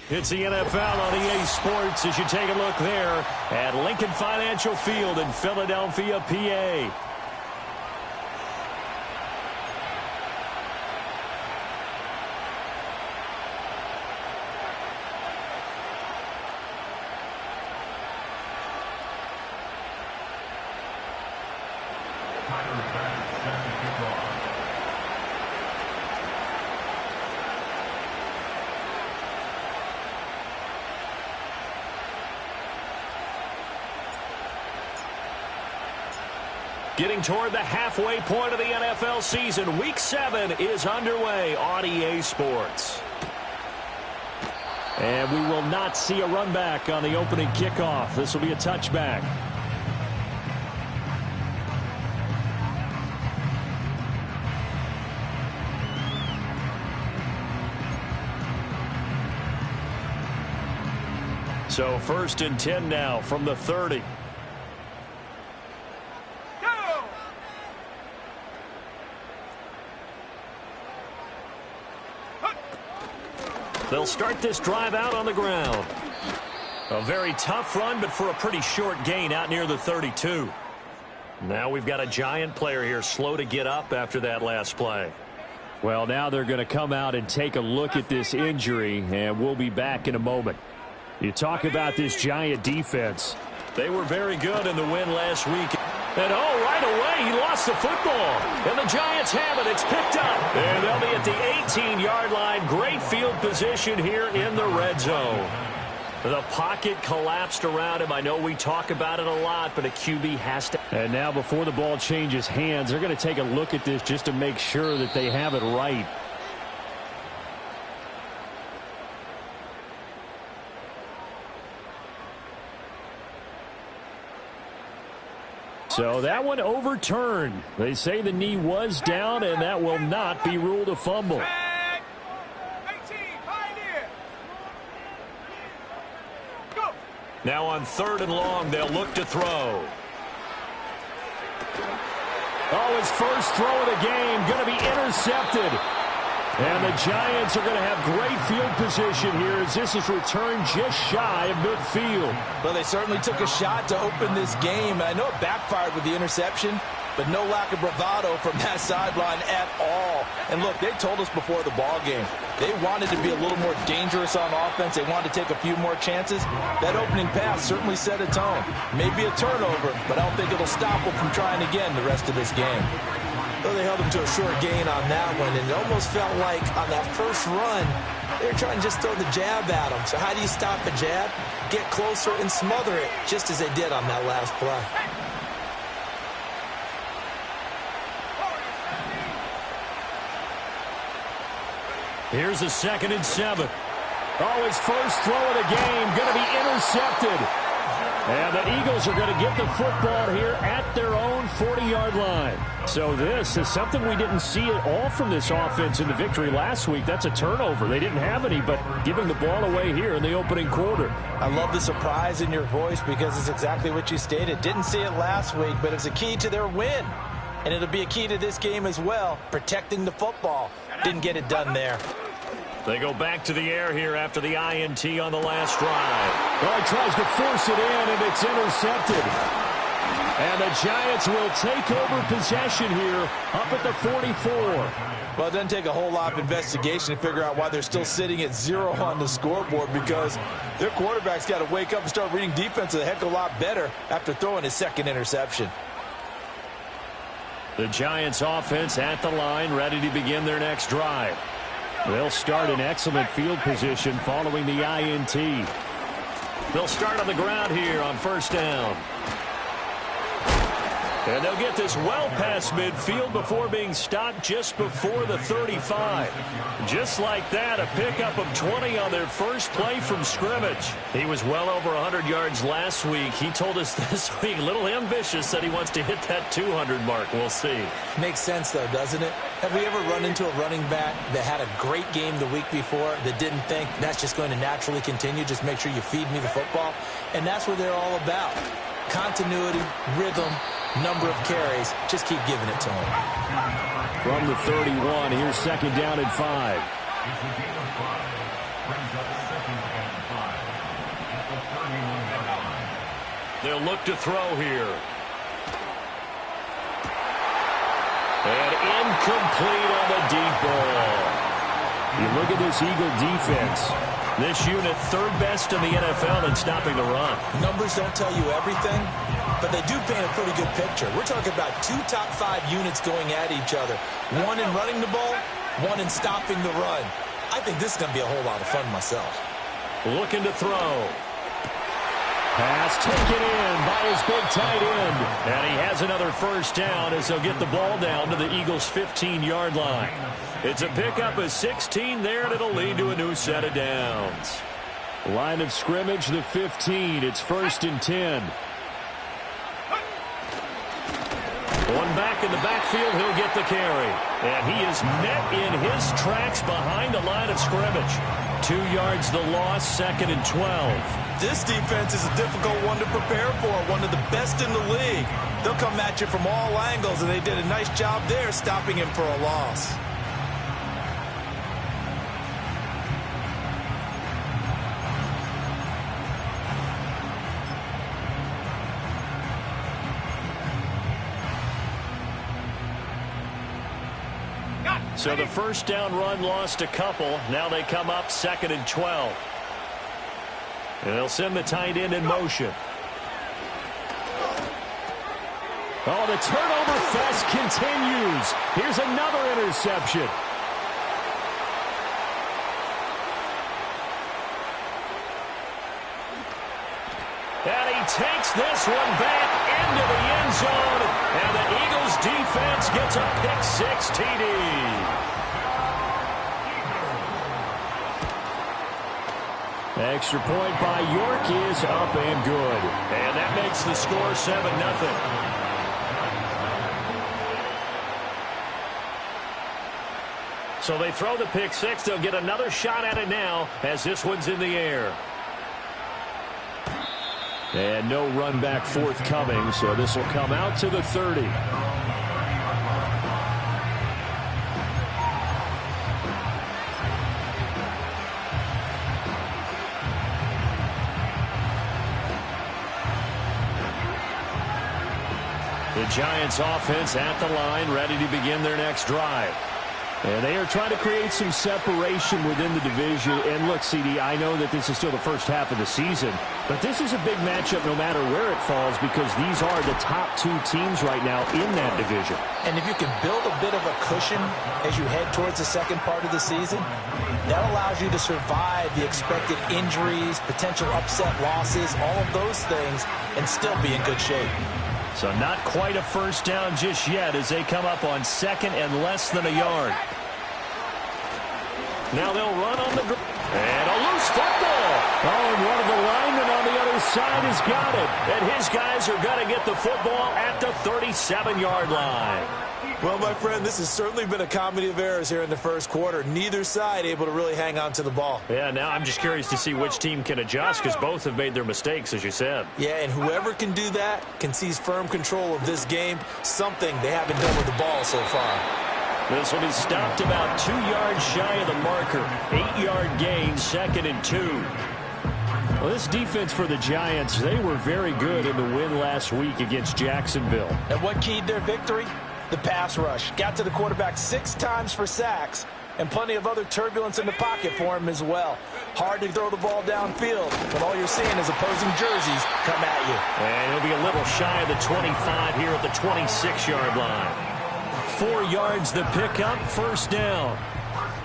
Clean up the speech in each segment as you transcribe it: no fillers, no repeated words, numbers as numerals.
It's the NFL on EA Sports as you take a look there at Lincoln Financial Field in Philadelphia, PA. Getting toward the halfway point of the NFL season. Week 7 is underway on EA Sports. And we will not see a run back on the opening kickoff. This will be a touchback. So 1st and 10 now from the 30. They'll start this drive out on the ground. A very tough run, but for a pretty short gain out near the 32. Now we've got a Giant player here slow to get up after that last play. Well, now they're going to come out and take a look at this injury, and we'll be back in a moment. You talk about this Giant defense. They were very good in the win last week. And right away, he lost the football. And the Giants have it. It's picked up. And they'll be at the 18-yard line. Great field position here in the red zone. The pocket collapsed around him. I know we talk about it a lot, but a QB has to. And now before the ball changes hands, they're going to take a look at this just to make sure that they have it right. So that one overturned. They say the knee was down, and that will not be ruled a fumble. Now on 3rd and long, they'll look to throw. His first throw of the game going to be intercepted. And the Giants are going to have great field position here as this is returned just shy of midfield. Well, they certainly took a shot to open this game. I know it backfired with the interception, but no lack of bravado from that sideline at all. And look, they told us before the ball game, they wanted to be a little more dangerous on offense. They wanted to take a few more chances. That opening pass certainly set a tone. Maybe a turnover, but I don't think it'll stop them from trying again the rest of this game. Well, they held him to a short gain on that one, and it almost felt like on that first run, they were trying to just throw the jab at him. So how do you stop a jab? Get closer and smother it, just as they did on that last play. Here's a 2nd and 7. His first throw of the game going to be intercepted. And the Eagles are going to get the football here at their own 40-yard line. So this is something we didn't see at all from this offense in the victory last week. That's a turnover. They didn't have any, but giving the ball away here in the opening quarter. I love the surprise in your voice because it's exactly what you stated. Didn't see it last week, but it's a key to their win. And it'll be a key to this game as well, protecting the football. Didn't get it done there. They go back to the air here after the INT on the last drive. He tries to force it in, and it's intercepted. And the Giants will take over possession here up at the 44. Well, it doesn't take a whole lot of investigation to figure out why they're still sitting at 0 on the scoreboard, because their quarterback's got to wake up and start reading defense a heck of a lot better after throwing his 2nd interception. The Giants offense at the line, ready to begin their next drive. They'll start in excellent field position following the INT. They'll start on the ground here on 1st down. And they'll get this well past midfield before being stopped just before the 35. Just like that, a pickup of 20 on their first play from scrimmage. He was well over 100 yards last week. He told us this week, a little ambitious, that he wants to hit that 200 mark. We'll see. Makes sense, though, doesn't it? Have we ever run into a running back that had a great game the week before that didn't think that's just going to naturally continue? Just make sure you feed me the football. And that's what they're all about. Continuity, rhythm, number of carries. Just keep giving it to him. From the 31, here's second down and 5. They'll look to throw here. And incomplete on the deep ball. You look at this Eagle defense. This unit third best in the NFL in stopping the run. Numbers don't tell you everything, but they do paint a pretty good picture. We're talking about 2 top 5 units going at each other. One in running the ball, one in stopping the run. I think this is going to be a whole lot of fun myself. Looking to throw. Pass taken in by his big tight end. And he has another first down as they'll get the ball down to the Eagles' 15-yard line. It's a pickup of 16 there, and it'll lead to a new set of downs. Line of scrimmage, the 15. It's 1st and 10. One back in the backfield, he'll get the carry. And he is met in his tracks behind the line of scrimmage. 2 yards the loss, 2nd and 12. This defense is a difficult one to prepare for, one of the best in the league. They'll come at you from all angles, and they did a nice job there stopping him for a loss. So the first down run lost a couple. Now they come up 2nd and 12. And they'll send the tight end in motion. Oh, the turnover fest continues. Here's another interception. And he takes this one back into the end zone. And the Eagles defense gets a pick-6 TD. Extra point by York is up and good. And that makes the score 7-0. So they throw the pick-6. They'll get another shot at it now as this one's in the air. And no run back forthcoming, so this will come out to the 30. The Giants offense at the line, ready to begin their next drive. And they are trying to create some separation within the division. And look, CD, I know that this is still the first half of the season, but this is a big matchup no matter where it falls because these are the top 2 teams right now in that division. And if you can build a bit of a cushion as you head towards the second part of the season, that allows you to survive the expected injuries, potential upset losses, all of those things, and still be in good shape. So not quite a first down just yet as they come up on 2nd and less than a yard. Now they'll run on the ground. And a loose football. Oh, and one of the linemen on the other side has got it. And his guys are going to get the football at the 37-yard line. Well, my friend, this has certainly been a comedy of errors here in the first quarter. Neither side able to really hang on to the ball. Yeah, now I'm just curious to see which team can adjust because both have made their mistakes, as you said. Yeah, and whoever can do that can seize firm control of this game, something they haven't done with the ball so far. This one is stopped about 2 yards shy of the marker. 8-yard gain, 2nd and 2. Well, this defense for the Giants, they were very good in the win last week against Jacksonville. And what keyed their victory? The pass rush. Got to the quarterback 6 times for sacks, and plenty of other turbulence in the pocket for him as well. Hard to throw the ball downfield, but all you're seeing is opposing jerseys come at you. And he'll be a little shy of the 25 here at the 26-yard line. 4 yards the pickup, first down.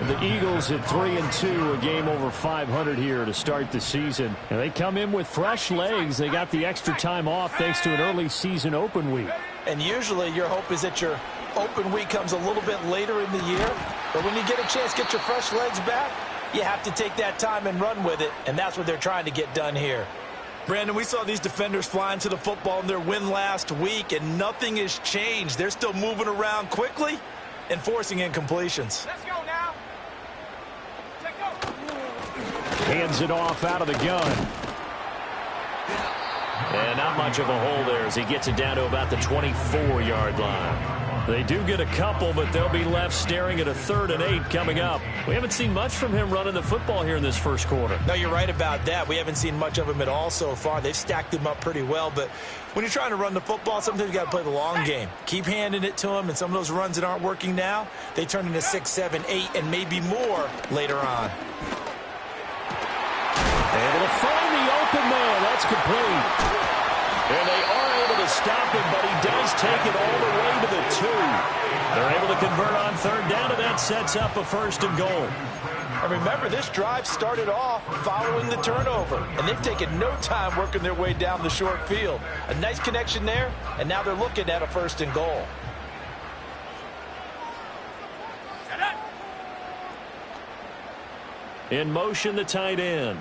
The Eagles at 3-2, a game over 500 here to start the season. And they come in with fresh legs. They got the extra time off thanks to an early season open week. And usually your hope is that your open week comes a little bit later in the year. But when you get a chance to get your fresh legs back, you have to take that time and run with it. And that's what they're trying to get done here. Brandon, we saw these defenders flying to the football in their win last week, and nothing has changed. They're still moving around quickly and forcing incompletions. Let's go now. Take go. Hands it off out of the gun. And not much of a hole there as he gets it down to about the 24-yard line. They do get a couple, but they'll be left staring at a 3rd and 8 coming up. We haven't seen much from him running the football here in this first quarter. No, you're right about that. We haven't seen much of him at all so far. They've stacked him up pretty well, but when you're trying to run the football, sometimes you got to play the long game. Keep handing it to him, and some of those runs that aren't working now, they turn into 6, 7, 8, and maybe more later on. Able to find the open man. That's complete. And they are able to stop him, but he does take it all the way to the 2. They're able to convert on 3rd down, and that sets up a 1st and goal. And remember, this drive started off following the turnover, and they've taken no time working their way down the short field. A nice connection there, and now they're looking at a 1st and goal. In motion, the tight end.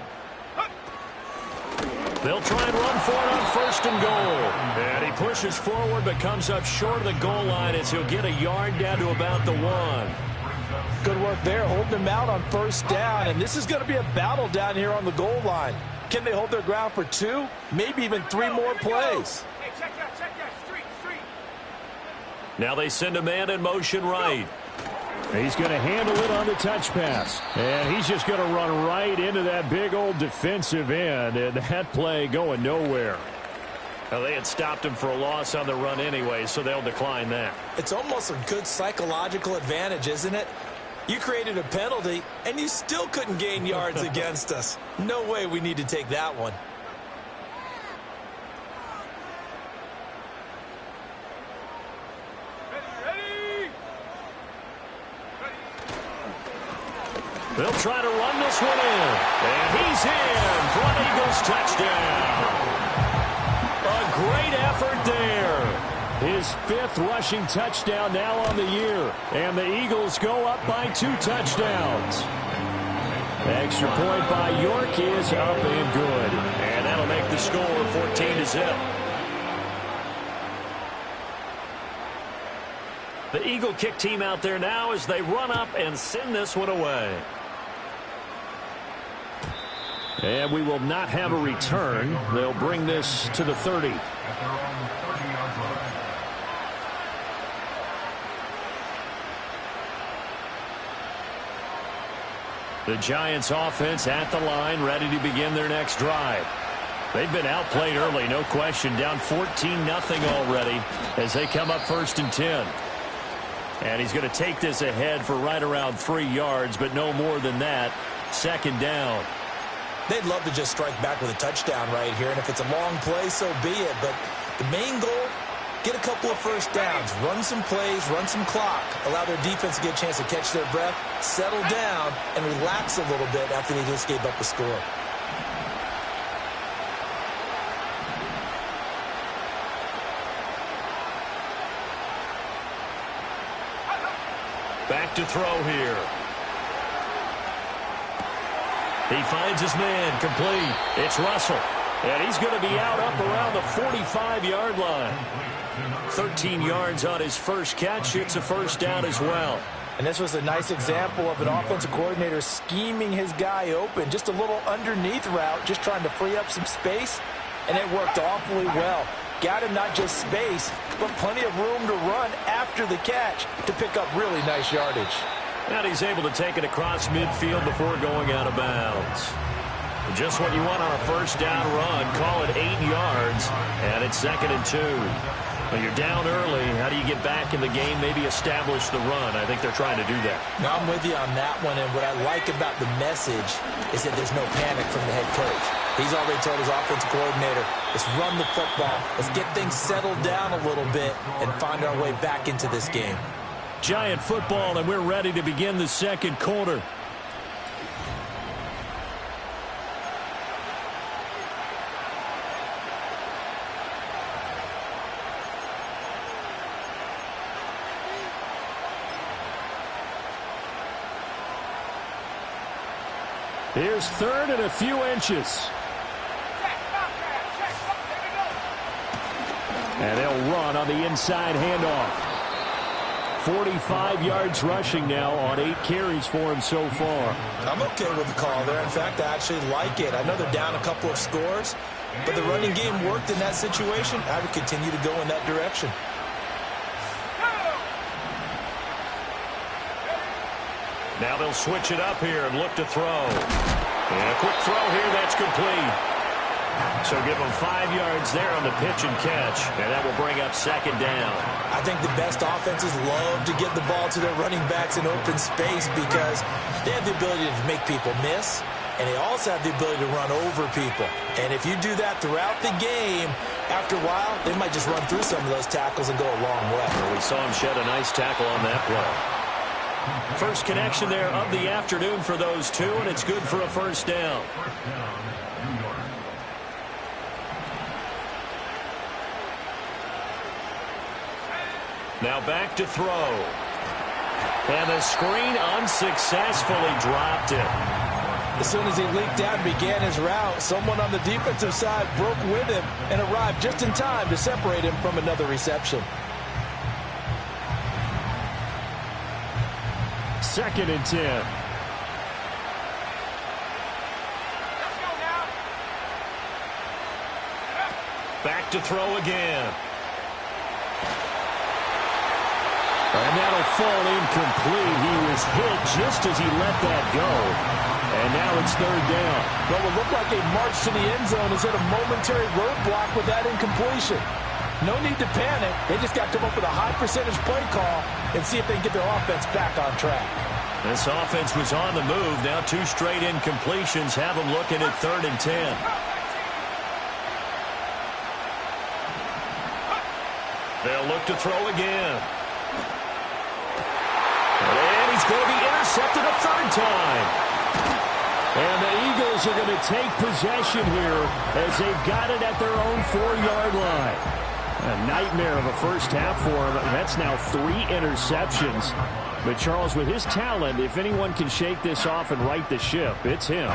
They'll try and run for it on 1st and goal. And he pushes forward but comes up short of the goal line as he'll get a yard down to about the 1. Good work there, holding them out on 1st down. And this is going to be a battle down here on the goal line. Can they hold their ground for 2, maybe even 3 more plays? Hey, check that. Street. Now they send a man in motion right. He's going to handle it on the touch pass. And he's just going to run right into that big old defensive end. And that play going nowhere. Well, they had stopped him for a loss on the run anyway, so they'll decline that. It's almost a good psychological advantage, isn't it? You created a penalty, and you still couldn't gain yards against us. No way we need to take that one. They'll try to run this one in. And he's in for an Eagles touchdown. A great effort there. His 5th rushing touchdown now on the year. And the Eagles go up by 2 touchdowns. Extra point by York is up and good. And that'll make the score 14-0. The Eagle kick team out there now as they run up and send this one away. And we will not have a return. They'll bring this to the 30. The Giants offense at the line, ready to begin their next drive. They've been outplayed early, no question. Down 14-0 already as they come up 1st and 10. And he's going to take this ahead for right around 3 yards, but no more than that. 2nd down. They'd love to just strike back with a touchdown right here, and if it's a long play, so be it. But the main goal, get a couple of 1st downs, run some plays, run some clock, allow their defense to get a chance to catch their breath, settle down, and relax a little bit after they just gave up the score. Back to throw here. He finds his man, complete. It's Russell. And he's going to be out up around the 45-yard line. 13 yards on his first catch. It's a 1st down as well. And this was a nice example of an offensive coordinator scheming his guy open. Just a little underneath route, just trying to free up some space. And it worked awfully well. Got him not just space, but plenty of room to run after the catch to pick up really nice yardage. And he's able to take it across midfield before going out of bounds. Just what you want on a 1st down run. Call it 8 yards, and it's 2nd and 2. When you're down early, how do you get back in the game, maybe establish the run? I think they're trying to do that. Now, I'm with you on that one, and what I like about the message is that there's no panic from the head coach. He's already told his offensive coordinator, let's run the football, let's get things settled down a little bit and find our way back into this game. Giant football, and we're ready to begin the 2nd quarter. Here's third and a few inches. Check, stop that. Check, stop, there we go. And they'll run on the inside handoff. 45 yards rushing now on 8 carries for him so far. I'm okay with the call there. In fact, I actually like it. I know they're down a couple of scores, but the running game worked in that situation. I would continue to go in that direction. Now they'll switch it up here and look to throw. And a quick throw here, that's complete. So give them 5 yards there on the pitch and catch, and that will bring up second down. I think the best offenses love to get the ball to their running backs in open space because they have the ability to make people miss, and they also have the ability to run over people. And if you do that throughout the game, after a while, they might just run through some of those tackles and go a long way. Well, we saw him shed a nice tackle on that play. First connection there of the afternoon for those two, and it's good for a first down. Now back to throw. And the screen unsuccessfully dropped it. As soon as he leaked out and began his route, someone on the defensive side broke with him and arrived just in time to separate him from another reception. Second and 10. Let's go now. Back to throw again. And that'll fall incomplete. He was hit just as he let that go. And now it's third down. What will look like a march to the end zone is hit a momentary roadblock with that incompletion. No need to panic. They just got to come up with a high percentage play call and see if they can get their offense back on track. This offense was on the move. Now 2 straight incompletions have them looking at third and 10. They'll look to throw again. And he's going to be intercepted a third time. And the Eagles are going to take possession here as they've got it at their own 4-yard line. A nightmare of a first half for him. That's now 3 interceptions. But Charles, with his talent, if anyone can shake this off and right the ship, it's him.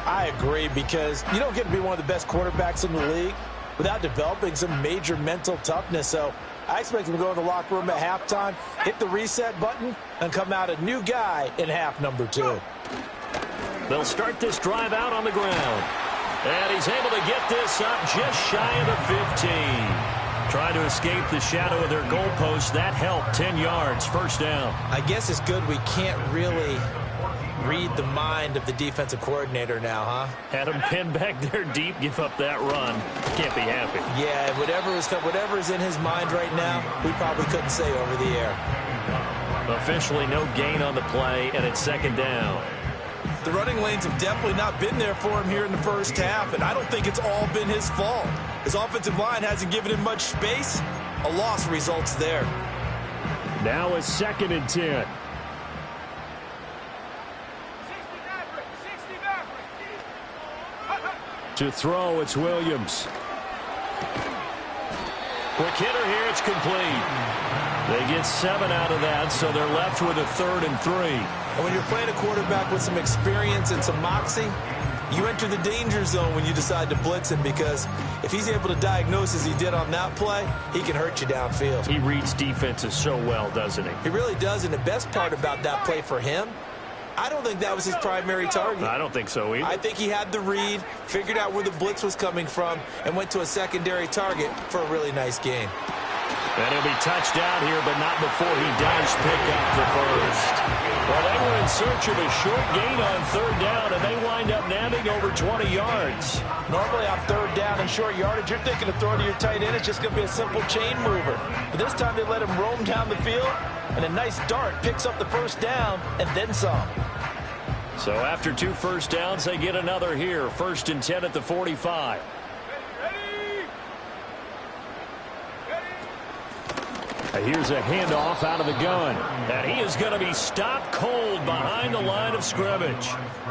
I agree, because you don't get to be one of the best quarterbacks in the league without developing some major mental toughness. So I expect him to go in the locker room at halftime, hit the reset button, and come out a new guy in half number 2. They'll start this drive out on the ground. And he's able to get this up just shy of the 15. Trying to escape the shadow of their goalpost. That helped. 10 yards, first down. I guess it's good we can't really read the mind of the defensive coordinator now, huh? Had him pinned back there deep, give up that run. Can't be happy. Yeah, whatever is in his mind right now, we probably couldn't say over the air. Officially no gain on the play, and it's second down. The running lanes have definitely not been there for him here in the first half, and I don't think it's all been his fault. His offensive line hasn't given him much space. A loss results there. Now it's second and 10. 60 Maverick. To throw, it's Williams. Quick hitter here, it's complete. They get 7 out of that, so they're left with a 3rd and 3. And when you're playing a quarterback with some experience and some moxie, you enter the danger zone when you decide to blitz him, because if he's able to diagnose as he did on that play, he can hurt you downfield. He reads defenses so well, doesn't he? He really does, and the best part about that play for him, I don't think that was his primary target. I don't think so either. I think he had the read, figured out where the blitz was coming from, and went to a secondary target for a really nice gain. And he'll be touched down here, but not before he does pick up the first. Well, they were in search of a short gain on third down, and they wind up nabbing over 20 yards. Normally on third down and short yardage, you're thinking of throwing to your tight end. It's just going to be a simple chain mover. But this time they let him roam down the field, and a nice dart picks up the first down and then some. So after 2 first downs, they get another here. 1st and 10 at the 45. Here's a handoff out of the gun. And he is going to be stopped cold behind the line of scrimmage.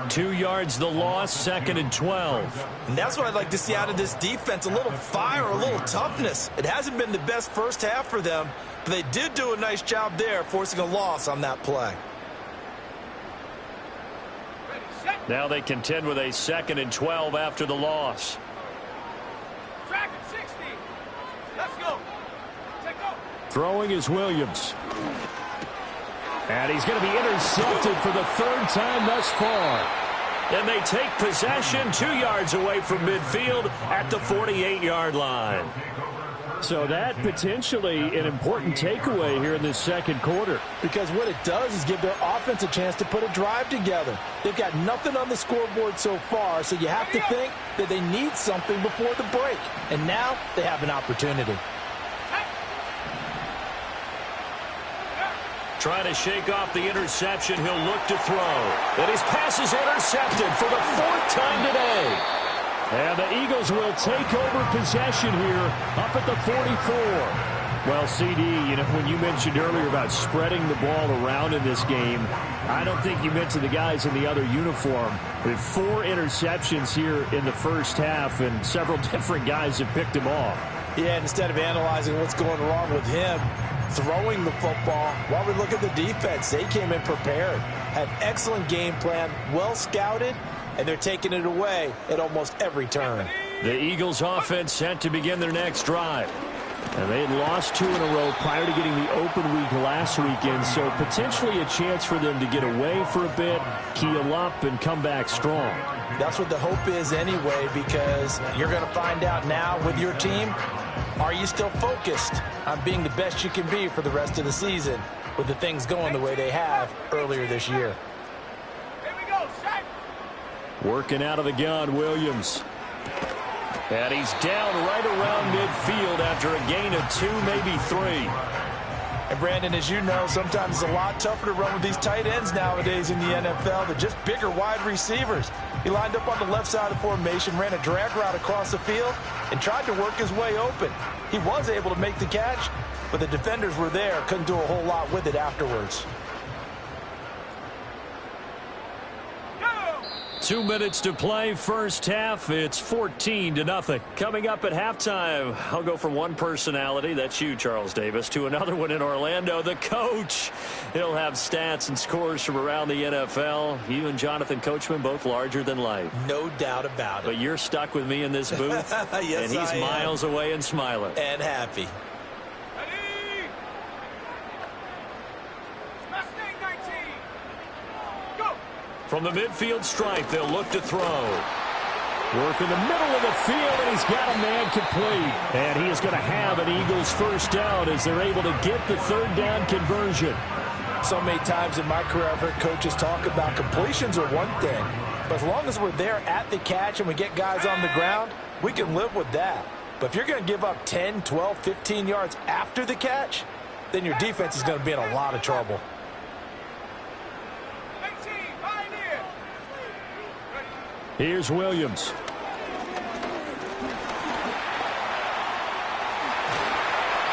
2 yards the loss, 2nd and 12. And that's what I'd like to see out of this defense, a little fire, a little toughness. It hasn't been the best first half for them, but they did do a nice job there, forcing a loss on that play. Ready, set, Now they contend with a 2nd and 12 after the loss. Track at 60. Let's go. Take off. Throwing is Williams. And he's going to be intercepted for the 3rd time thus far. And they take possession 2 yards away from midfield at the 48-yard line. So that potentially an important takeaway here in this 2nd quarter. Because what it does is give their offense a chance to put a drive together. They've got nothing on the scoreboard so far, so you have to think that they need something before the break. And now they have an opportunity. Trying to shake off the interception. He'll look to throw. And his pass is intercepted for the 4th time today. And the Eagles will take over possession here up at the 44. Well, CD, you know, when you mentioned earlier about spreading the ball around in this game, I don't think you mentioned the guys in the other uniform. We have 4 interceptions here in the first half, and several different guys have picked him off. Yeah, instead of analyzing what's going wrong with him, throwing the football, while we look at the defense, they came in prepared, had excellent game plan, well scouted, and they're taking it away at almost every turn. The Eagles offense set to begin their next drive. And they had lost 2 in a row prior to getting the open week last weekend, so potentially a chance for them to get away for a bit, keel up, and come back strong. That's what the hope is anyway, because you're going to find out now with your team, are you still focused on being the best you can be for the rest of the season with the things going the way they have earlier this year? Here we go, set. Working out of the gun, Williams. And he's down right around midfield after a gain of 2, maybe 3. And Brandon, as you know, sometimes it's a lot tougher to run with these tight ends nowadays in the NFL. They're just bigger wide receivers. He lined up on the left side of formation, ran a drag route across the field, and tried to work his way open. He was able to make the catch, but the defenders were there, couldn't do a whole lot with it afterwards. 2 minutes to play, first half. It's 14-0. Coming up at halftime, I'll go from one personality, that's you, Charles Davis, to another one in Orlando, the coach. He'll have stats and scores from around the NFL. You and Jonathan Coachman, both larger than life. No doubt about it. But you're stuck with me in this booth, yes, and he's miles away and smiling. And happy. Ready? Mustang 19. Go. From the midfield stripe, they'll look to throw. Work in the middle of the field, and he's got a man complete. And he is going to have an Eagles first down as they're able to get the 3rd down conversion. So many times in my career, I've heard coaches talk about completions are one thing. But as long as we're there at the catch and we get guys on the ground, we can live with that. But if you're going to give up 10, 12, 15 yards after the catch, then your defense is going to be in a lot of trouble. 18, Pioneer. Here's Williams.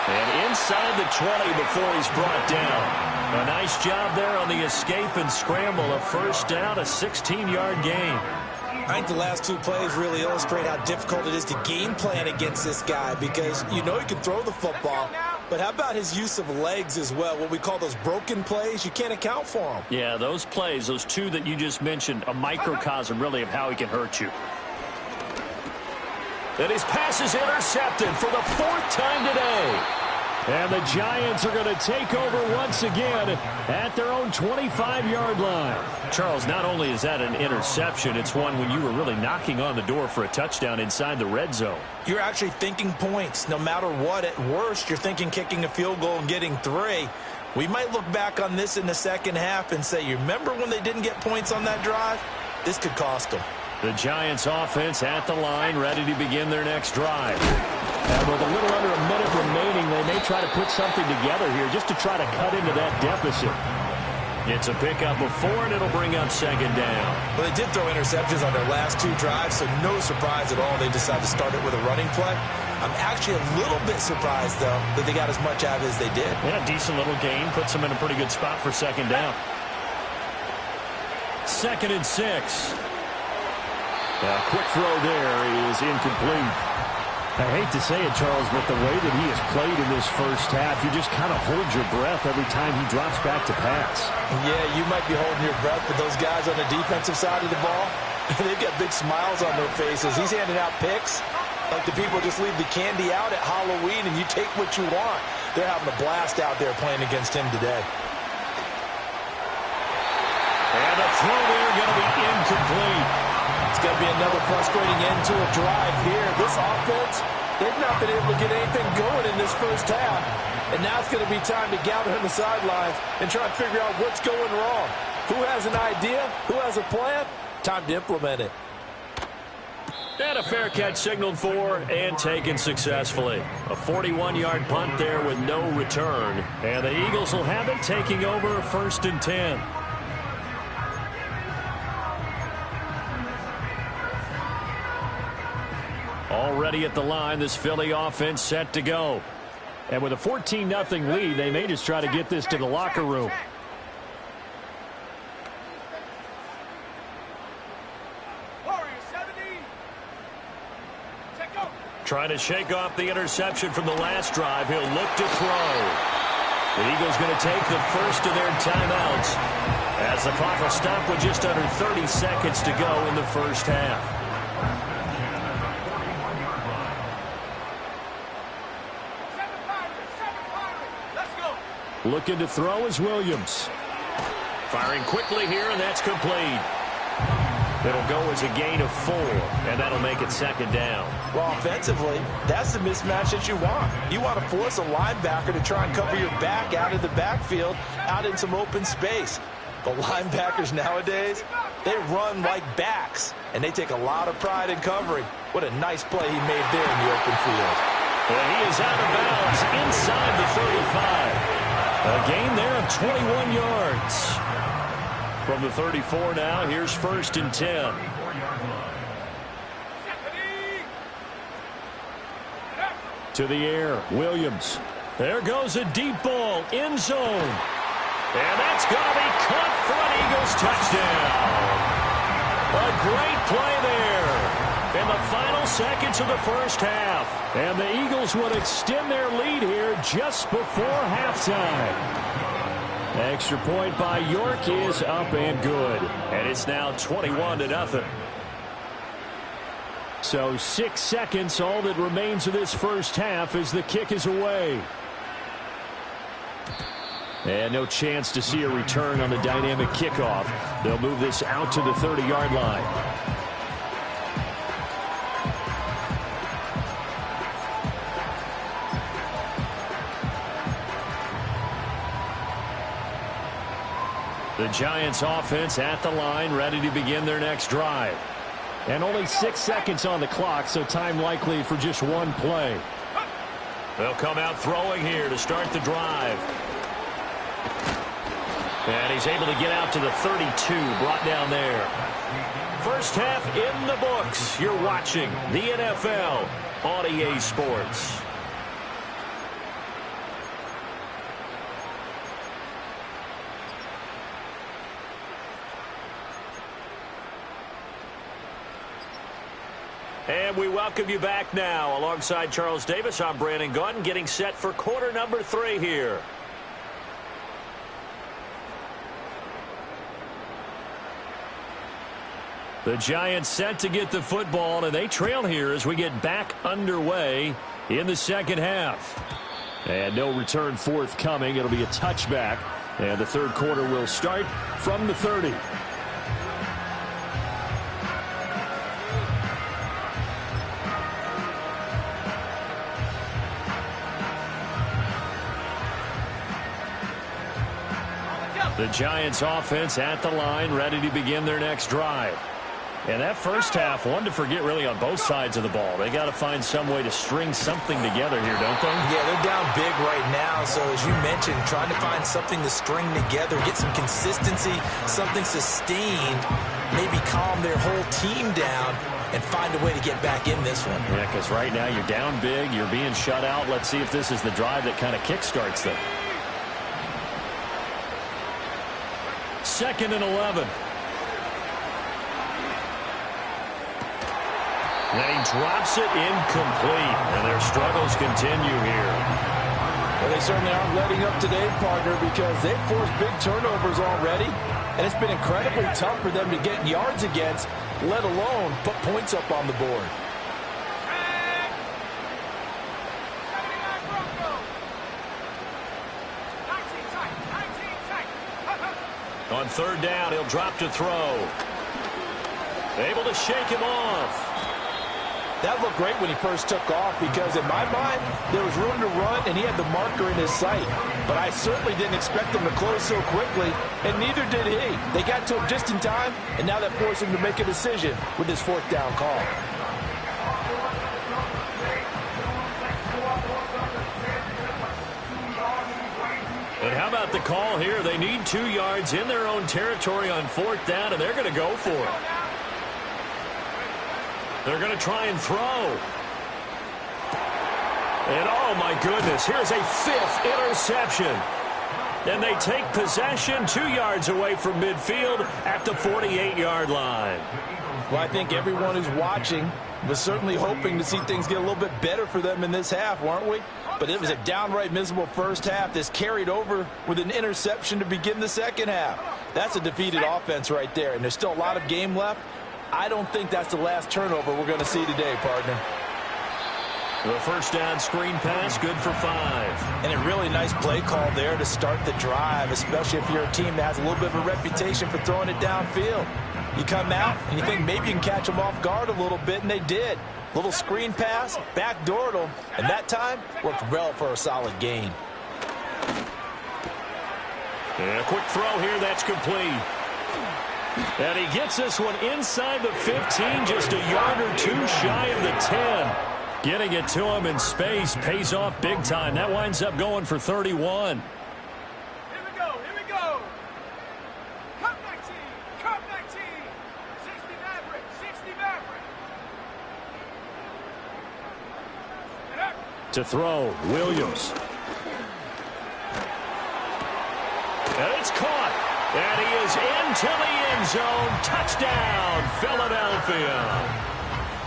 And inside the 20 before he's brought down. A nice job there on the escape and scramble. A first down, a 16-yard gain. I think the last 2 plays really illustrate how difficult it is to game plan against this guy, because you know he can throw the football, but how about his use of legs as well? What we call those broken plays, you can't account for them. Yeah, those plays, those 2 that you just mentioned, a microcosm really of how he can hurt you. And his pass is intercepted for the 4th time today. And the Giants are going to take over once again at their own 25-yard line. Charles, not only is that an interception, it's one when you were really knocking on the door for a touchdown inside the red zone. You're actually thinking points. No matter what, at worst, you're thinking kicking a field goal and getting 3. We might look back on this in the second half and say, you remember when they didn't get points on that drive? This could cost them. The Giants offense at the line, ready to begin their next drive. And with a little under a minute remaining, they may try to put something together here just to try to cut into that deficit. It's a pickup of 4, and it'll bring up 2nd down. Well, they did throw interceptions on their last 2 drives, so no surprise at all they decided to start it with a running play. I'm actually a little bit surprised, though, that they got as much out of it as they did. Yeah, decent little gain. Puts them in a pretty good spot for 2nd down. 2nd and 6. A quick throw there is incomplete. I hate to say it, Charles, but the way that he has played in this first half, you just kind of hold your breath every time he drops back to pass. Yeah, you might be holding your breath, but those guys on the defensive side of the ball, they've got big smiles on their faces. He's handing out picks like the people just leave the candy out at Halloween and you take what you want. They're having a blast out there playing against him today. And the throw there going to be incomplete. It's going to be another frustrating end to a drive here. This offense, they've not been able to get anything going in this first half. And now it's going to be time to gather on the sidelines and try and figure out what's going wrong. Who has an idea? Who has a plan? Time to implement it. And a fair catch signaled for and taken successfully. A 41-yard punt there with no return. And the Eagles will have it, taking over 1st and 10. Already at the line, this Philly offense set to go. And with a 14-0 lead, they may just try to get this to the locker room. Trying to shake off the interception from the last drive. He'll look to throw. The Eagles going to take the first of their timeouts as the clock will stop with just under 30 seconds to go in the first half. Looking to throw is Williams. Firing quickly here, and that's complete. It'll go as a gain of 4, and that'll make it 2nd down. Well, offensively, that's the mismatch that you want. You want to force a linebacker to try and cover your back out of the backfield, out in some open space. The linebackers nowadays, they run like backs, and they take a lot of pride in covering. What a nice play he made there in the open field. Well, he is out of bounds inside the 35. A gain there of 21 yards. From the 34 now, here's 1st and 10. To the air, Williams. There goes a deep ball, end zone. And that's going to be caught for an Eagles touchdown. A great play there in the final seconds of the first half. And the Eagles would extend their lead here just before halftime. Extra point by York is up and good. And it's now 21-0. So 6 seconds, all that remains of this first half as the kick is away. And no chance to see a return on the dynamic kickoff. They'll move this out to the 30-yard line. The Giants offense at the line, ready to begin their next drive. And only 6 seconds on the clock, so time likely for just one play. They'll come out throwing here to start the drive. And he's able to get out to the 32, brought down there. First half in the books. You're watching the NFL on EA Sports. And we welcome you back now. Alongside Charles Davis, I'm Brandon Gaudin, getting set for quarter number 3 here. The Giants set to get the football, and they trail here as we get back underway in the second half. And no return forthcoming. It'll be a touchback, and the third quarter will start from the 30. The Giants offense at the line, ready to begin their next drive. And that first half, one to forget really on both sides of the ball. They got to find some way to string something together here, don't they? Yeah, they're down big right now. So as you mentioned, trying to find something to string together, get some consistency, something sustained, maybe calm their whole team down and find a way to get back in this one. Yeah, because right now you're down big, you're being shut out. Let's see if this is the drive that kind of kickstarts them. 2nd and 11. And he drops it incomplete, and their struggles continue here. Well, they certainly aren't letting up today, partner, because they've forced big turnovers already, and it's been incredibly tough for them to get yards against, let alone put points up on the board. On third down, he'll drop to throw. Able to shake him off. That looked great when he first took off because, in my mind, there was room to run, and he had the marker in his sight. But I certainly didn't expect him to close so quickly, and neither did he. They got to him just in time, and now that forced him to make a decision with his fourth down call. And how about the call here? They need 2 yards in their own territory on fourth down, and they're going to go for it. They're going to try and throw. And, oh, my goodness, here's a 5th interception. And they take possession 2 yards away from midfield at the 48-yard line. Well, I think everyone who's watching was certainly hoping to see things get a little bit better for them in this half, weren't we? But it was a downright miserable first half. This carried over with an interception to begin the second half. That's a defeated offense right there, and there's still a lot of game left. I don't think that's the last turnover we're going to see today, partner. The first down screen pass, good for 5. And a really nice play call there to start the drive, especially if you're a team that has a little bit of a reputation for throwing it downfield. You come out and you think maybe you can catch them off guard a little bit, and they did. Little screen pass, backdoored them, and that time worked well for a solid gain. And a quick throw here, that's complete. And he gets this one inside the 15, just a yard or 2 shy of the 10. Getting it to him in space pays off big time. That winds up going for 31. Here we go. Cup 19. 60 Maverick. To throw, Williams. And it's caught. And he is into the end zone. Touchdown, Philadelphia.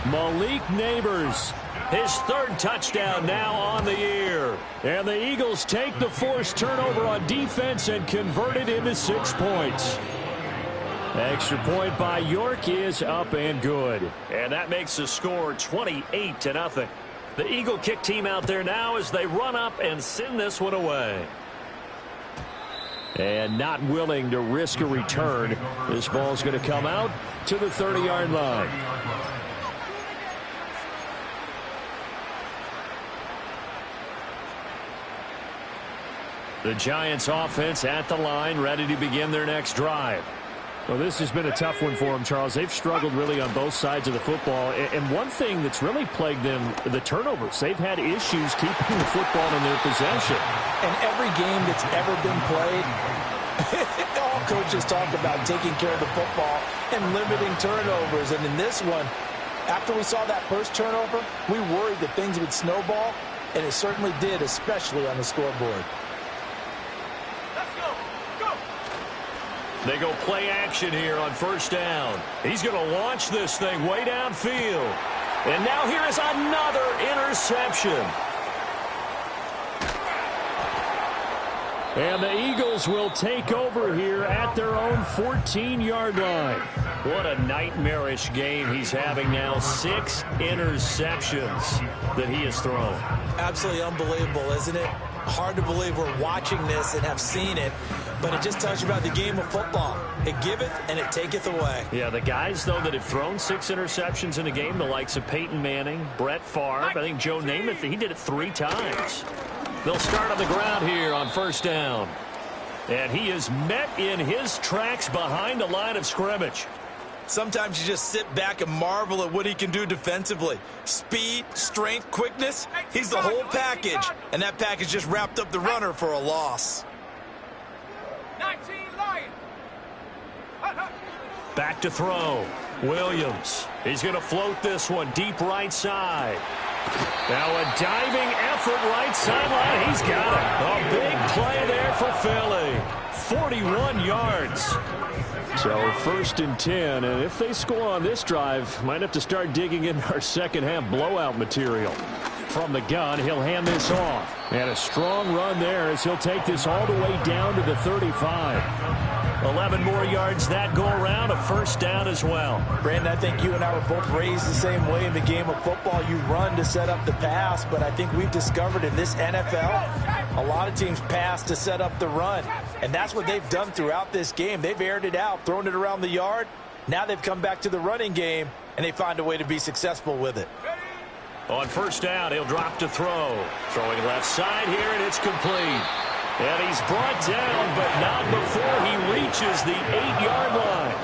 Malik Neighbors, his 3rd touchdown now on the year. And the Eagles take the forced turnover on defense and convert it into 6 points. Extra point by York is up and good. And that makes the score 28-0. The Eagle kick team out there now as they run up and send this one away. And not willing to risk a return. This ball's going to come out to the 30-yard line. The Giants offense at the line, ready to begin their next drive. Well, this has been a tough one for them, Charles. They've struggled really on both sides of the football. And one thing that's really plagued them, the turnovers. They've had issues keeping the football in their possession. And every game that's ever been played, all coaches talk about taking care of the football and limiting turnovers. And in this one, after we saw that first turnover, we worried that things would snowball, and it certainly did, especially on the scoreboard. They go play action here on first down. He's going to launch this thing way downfield. And now here is another interception. And the Eagles will take over here at their own 14-yard line. What a nightmarish game he's having now. 6 interceptions that he has thrown. Absolutely unbelievable, isn't it? Hard to believe we're watching this and have seen it, but it just tells you about the game of football. It giveth and it taketh away. Yeah, the guys, though, that have thrown 6 interceptions in a game, the likes of Peyton Manning, Brett Favre, I think Joe Namath, he did it 3 times. They'll start on the ground here on first down. And he is met in his tracks behind the line of scrimmage. Sometimes you just sit back and marvel at what he can do defensively. Speed, strength, quickness, he's the whole package. And that package just wrapped up the runner for a loss. 19 Lions. Back to throw. Williams. He's going to float this one deep right side. Now a diving effort right sideline. He's got it. A big play there for Philly. 41 yards. So 1st and 10, and if they score on this drive, might have to start digging in our second half blowout material. From the gun, he'll hand this off. And a strong run there as he'll take this all the way down to the 35. 11 more yards that go around, a 1st down as well. Brandon, I think you and I were both raised the same way in the game of football. You run to set up the pass, but I think we've discovered in this NFL, a lot of teams pass to set up the run. And that's what they've done throughout this game. They've aired it out, thrown it around the yard. Now they've come back to the running game, and they find a way to be successful with it. On 1st down, he'll drop to throw. Throwing left side here, and it's complete. And he's brought down, but not before he reaches the 8-yard line.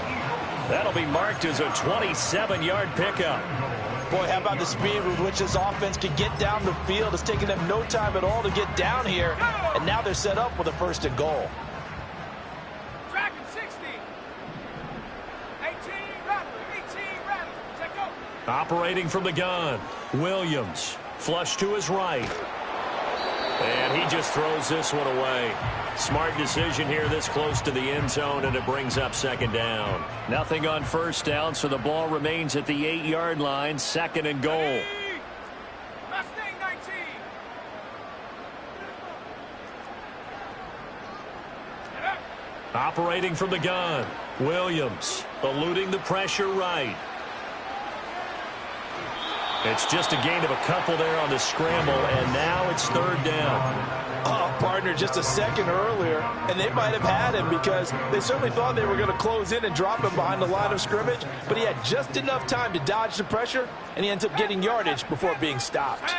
That'll be marked as a 27-yard pickup. Boy, how about the speed with which this offense can get down the field? It's taken them no time at all to get down here, and now they're set up with a 1st and goal. Tracking 60. 18 rattle. Check go. Operating from the gun, Williams. Flush to his right. And he just throws this one away. Smart decision here this close to the end zone, and it brings up 2nd down. Nothing on 1st down, so the ball remains at the 8-yard line, 2nd and goal. Mustang 19. Operating from the gun, Williams eluding the pressure right. It's just a gain of a couple there on the scramble, and now it's 3rd down. Oh, partner, just a second earlier, and they might have had him because they certainly thought they were going to close in and drop him behind the line of scrimmage, but he had just enough time to dodge the pressure, and he ends up getting yardage before being stopped.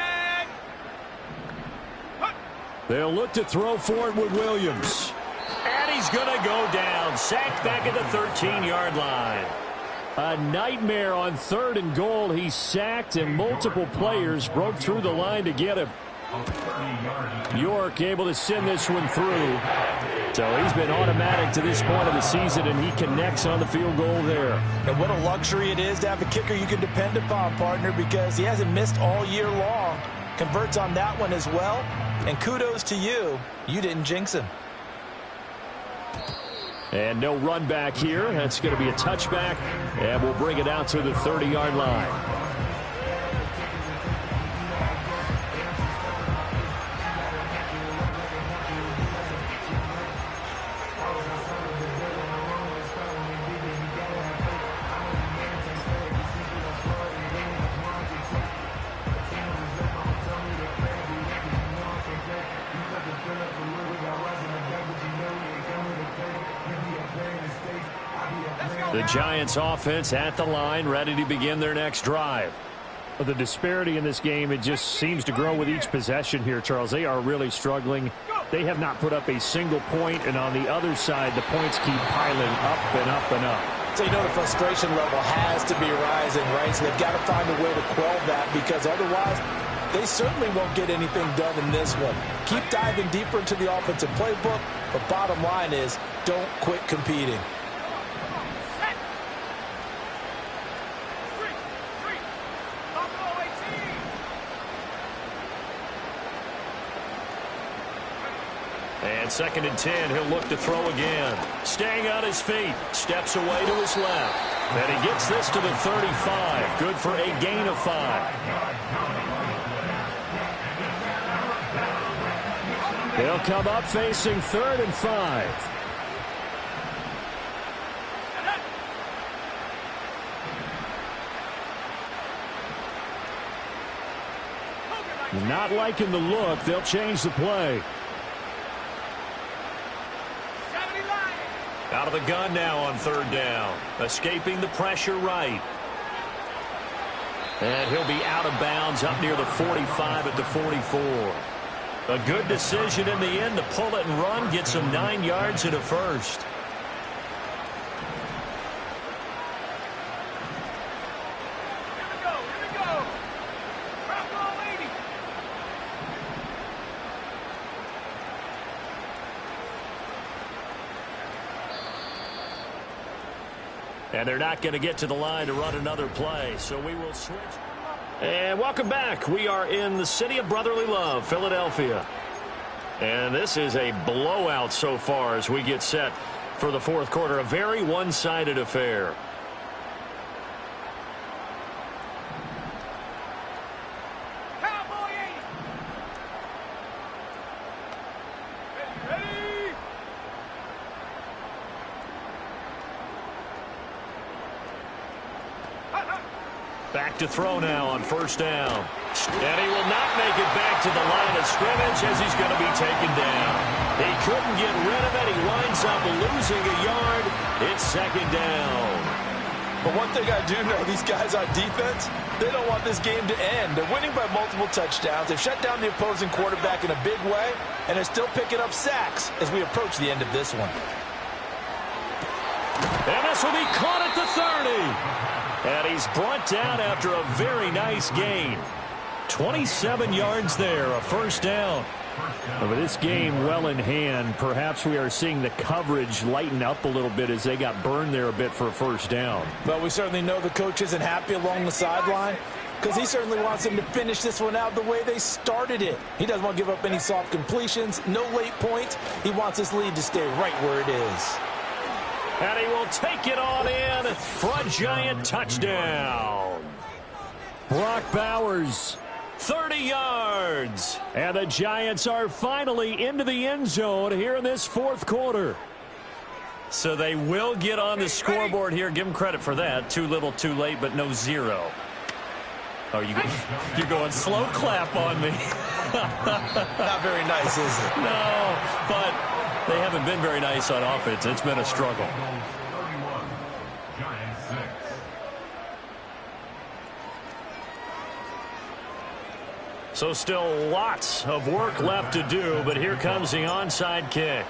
They'll look to throw for it with Williams. And he's going to go down, sacked back at the 13-yard line. A nightmare on 3rd and goal. He's sacked, and multiple players broke through the line to get him. York able to send this one through. So he's been automatic to this point of the season, and he connects on the field goal there. And what a luxury it is to have a kicker you can depend upon, partner, because he hasn't missed all year long. Converts on that one as well. And kudos to you. You didn't jinx him. And no run back here. That's going to be a touchback, and we'll bring it out to the 30-yard line. The Giants offense at the line, ready to begin their next drive. The disparity in this game, it just seems to grow with each possession here, Charles. They are really struggling. They have not put up a single point, and on the other side, the points keep piling up and up and up. So you know the frustration level has to be rising, right? So they've got to find a way to quell that, because otherwise they certainly won't get anything done in this one. Keep diving deeper into the offensive playbook, but bottom line is don't quit competing. And 2nd and 10, he'll look to throw again. Staying on his feet, steps away to his left. And he gets this to the 35. Good for a gain of 5. They'll come up facing 3rd and 5. Not liking the look. They'll change the play. Out of the gun now on 3rd down. Escaping the pressure right. And he'll be out of bounds up near the 45 at the 44. A good decision in the end to pull it and run. Get some 9 yards and a 1st. Here we go. Bravo 80. And they're not going to get to the line to run another play, so we will switch. And welcome back. We are in the city of brotherly love, Philadelphia. And this is a blowout so far as we get set for the fourth quarter. A very one-sided affair. Back to throw now on first down. And he will not make it back to the line of scrimmage as he's going to be taken down. He couldn't get rid of it. He winds up losing a yard. It's second down. But one thing I do know, these guys on defense, they don't want this game to end. They're winning by multiple touchdowns. They've shut down the opposing quarterback in a big way, and they're still picking up sacks as we approach the end of this one. And this will be caught at the 30. And he's brought down after a very nice gain. 27 yards there, a first down. With this game well in hand, perhaps we are seeing the coverage lighten up a little bit as they got burned there a bit for a first down. But we certainly know the coach isn't happy along the sideline because he certainly wants them to finish this one out the way they started it. He doesn't want to give up any soft completions, no late points. He wants this lead to stay right where it is. And he will take it on in for a giant touchdown. Brock Bowers, 30 yards. And the Giants are finally into the end zone here in this fourth quarter. So they will get on the scoreboard here. Give them credit for that. Too little, too late, but no zero. Oh, you're going slow clap on me. Not very nice, is it? No, but they haven't been very nice on offense. It's been a struggle. So still lots of work left to do, but here comes the onside kick.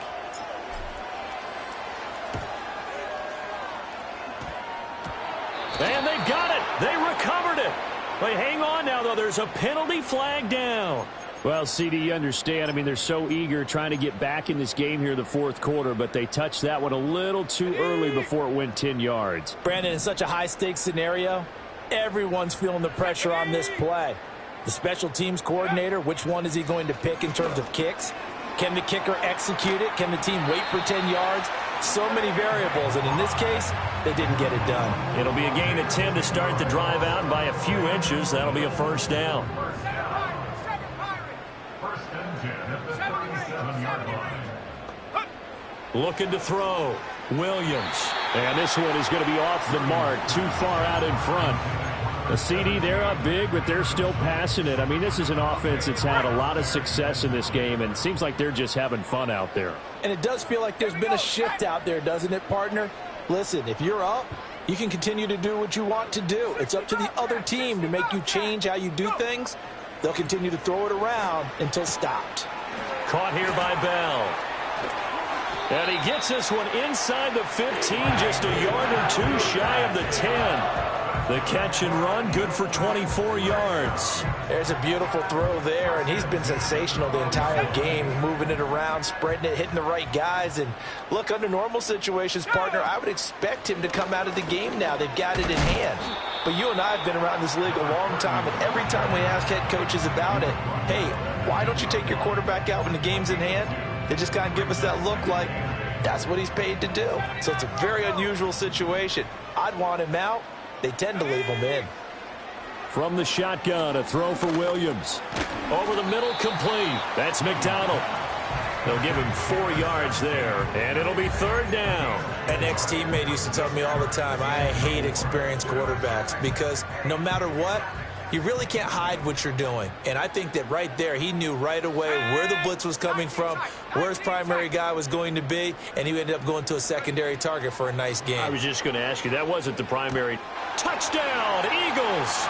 And they've got it. They recovered it. They hang on now, though. There's a penalty flag down. Well, CD, you understand. I mean, they're so eager trying to get back in this game here in the fourth quarter, but they touched that one a little too early before it went 10 yards. Brandon, in such a high-stakes scenario, everyone's feeling the pressure on this play. The special teams coordinator, which one is he going to pick in terms of kicks? Can the kicker execute it? Can the team wait for 10 yards? So many variables, and in this case, they didn't get it done. It'll be a gain of 10 to start the drive out by a few inches. That'll be a first down. Looking to throw. Williams. And this one is going to be off the mark, too far out in front. The CD, they're up big, but they're still passing it. I mean, this is an offense that's had a lot of success in this game, and it seems like they're just having fun out there. And it does feel like there's been a shift out there, doesn't it, partner? Listen, if you're up, you can continue to do what you want to do. It's up to the other team to make you change how you do things. They'll continue to throw it around until stopped. Caught here by Bell. And he gets this one inside the 15, just a yard or two shy of the 10. The catch and run, good for 24 yards. There's a beautiful throw there, and he's been sensational the entire game, moving it around, spreading it, hitting the right guys. And look, under normal situations, partner, I would expect him to come out of the game now. They've got it in hand. But you and I have been around this league a long time, and every time we ask head coaches about it, hey, why don't you take your quarterback out when the game's in hand? They just kind of give us that look like that's what he's paid to do. So it's a very unusual situation. I'd want him out. They tend to leave him in. From the shotgun, a throw for Williams. Over the middle, complete. That's McDonald. They'll give him 4 yards there, and it'll be third down. An ex-teammate used to tell me all the time, I hate experienced quarterbacks because no matter what, you really can't hide what you're doing. And I think that right there, he knew right away where the blitz was coming from, where his primary guy was going to be, and he ended up going to a secondary target for a nice game. I was just going to ask you, that wasn't the primary. Touchdown, Eagles!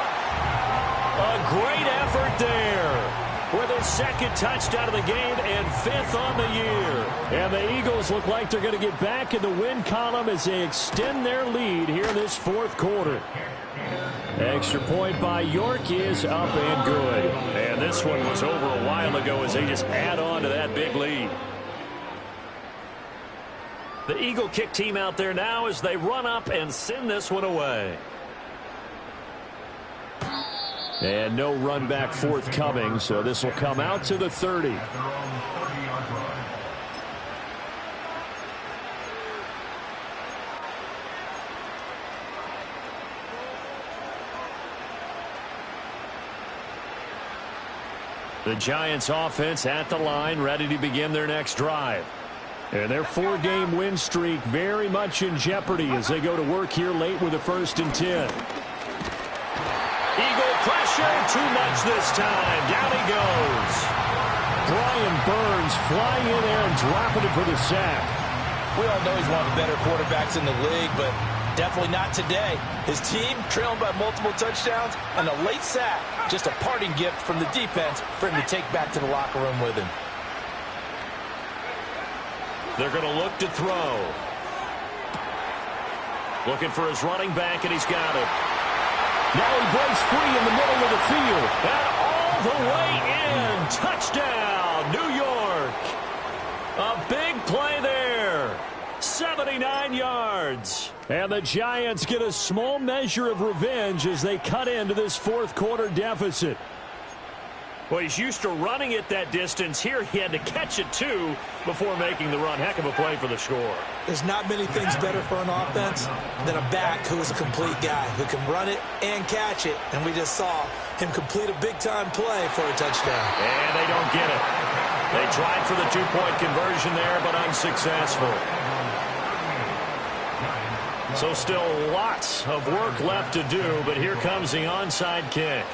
A great effort there. With their second touchdown of the game and 5th on the year. And the Eagles look like they're going to get back in the win column as they extend their lead here in this fourth quarter. Extra point by York is up and good. And this one was over a while ago as they just add on to that big lead. The Eagle kick team out there now as they run up and send this one away. And no run back forthcoming, so this will come out to the 30. The Giants offense at the line, ready to begin their next drive. And their 4-game win streak very much in jeopardy as they go to work here late with a 1st and 10. Eagle pressure, too much this time. Down he goes. Brian Burns flying in there and dropping it for the sack. We all know he's one of the better quarterbacks in the league, but definitely not today. His team trailing by multiple touchdowns and a late sack. Just a parting gift from the defense for him to take back to the locker room with him. They're going to look to throw. Looking for his running back, and he's got it. Now he breaks free in the middle of the field. And all the way in. Touchdown, New York. A big play there. 79 yards. And the Giants get a small measure of revenge as they cut into this 4th quarter deficit. Well, he's used to running it that distance. Here he had to catch it, too, before making the run. Heck of a play for the score. There's not many things better for an offense than a back who is a complete guy, who can run it and catch it. And we just saw him complete a big-time play for a touchdown. And they don't get it. They tried for the 2-point conversion there, but unsuccessful. So still lots of work left to do, but here comes the onside kick.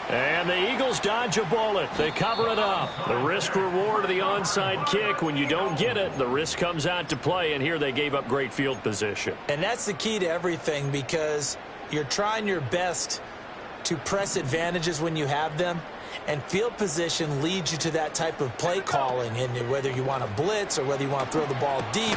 And the Eagles dodge a bullet. They cover it up. The risk-reward of the onside kick. When you don't get it, the risk comes out to play, and here they gave up great field position. And that's the key to everything, because you're trying your best to press advantages when you have them, and field position leads you to that type of play calling. And whether you want to blitz or whether you want to throw the ball deep,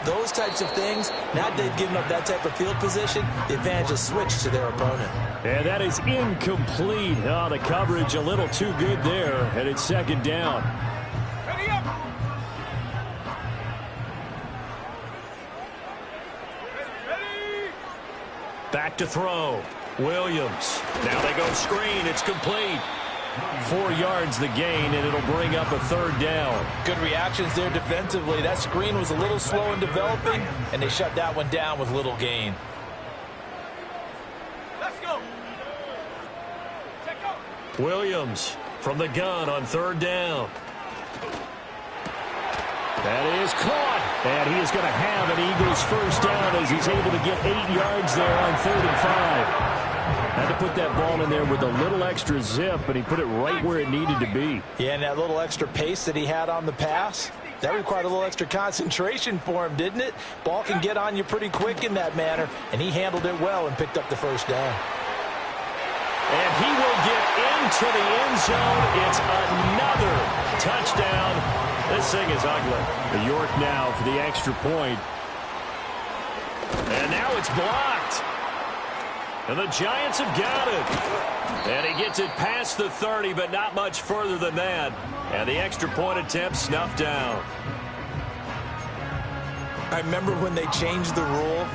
those types of things, now that they've given up that type of field position, the advantage is switched to their opponent. And that is incomplete. Oh, the coverage a little too good there, and it's 2nd down. Ready up. Ready. Back to throw. Williams. Now they go screen. It's complete. 4 yards the gain, and it'll bring up a 3rd down. Good reactions there defensively. That screen was a little slow in developing, and they shut that one down with little gain. Let's go. Check out. Williams from the gun on 3rd down. That is caught. And he is going to have an Eagles 1st down as he's able to get 8 yards there on 3rd and 5. Had to put that ball in there with a little extra zip, and he put it right where it needed to be. Yeah, and that little extra pace that he had on the pass, that required a little extra concentration for him, didn't it? Ball can get on you pretty quick in that manner, and he handled it well and picked up the 1st down. And he will get into the end zone. It's another touchdown. This thing is ugly. The York now for the extra point. And now it's blocked. And the Giants have got it. And he gets it past the 30, but not much further than that. And the extra point attempt snuffed down. I remember when they changed the rule,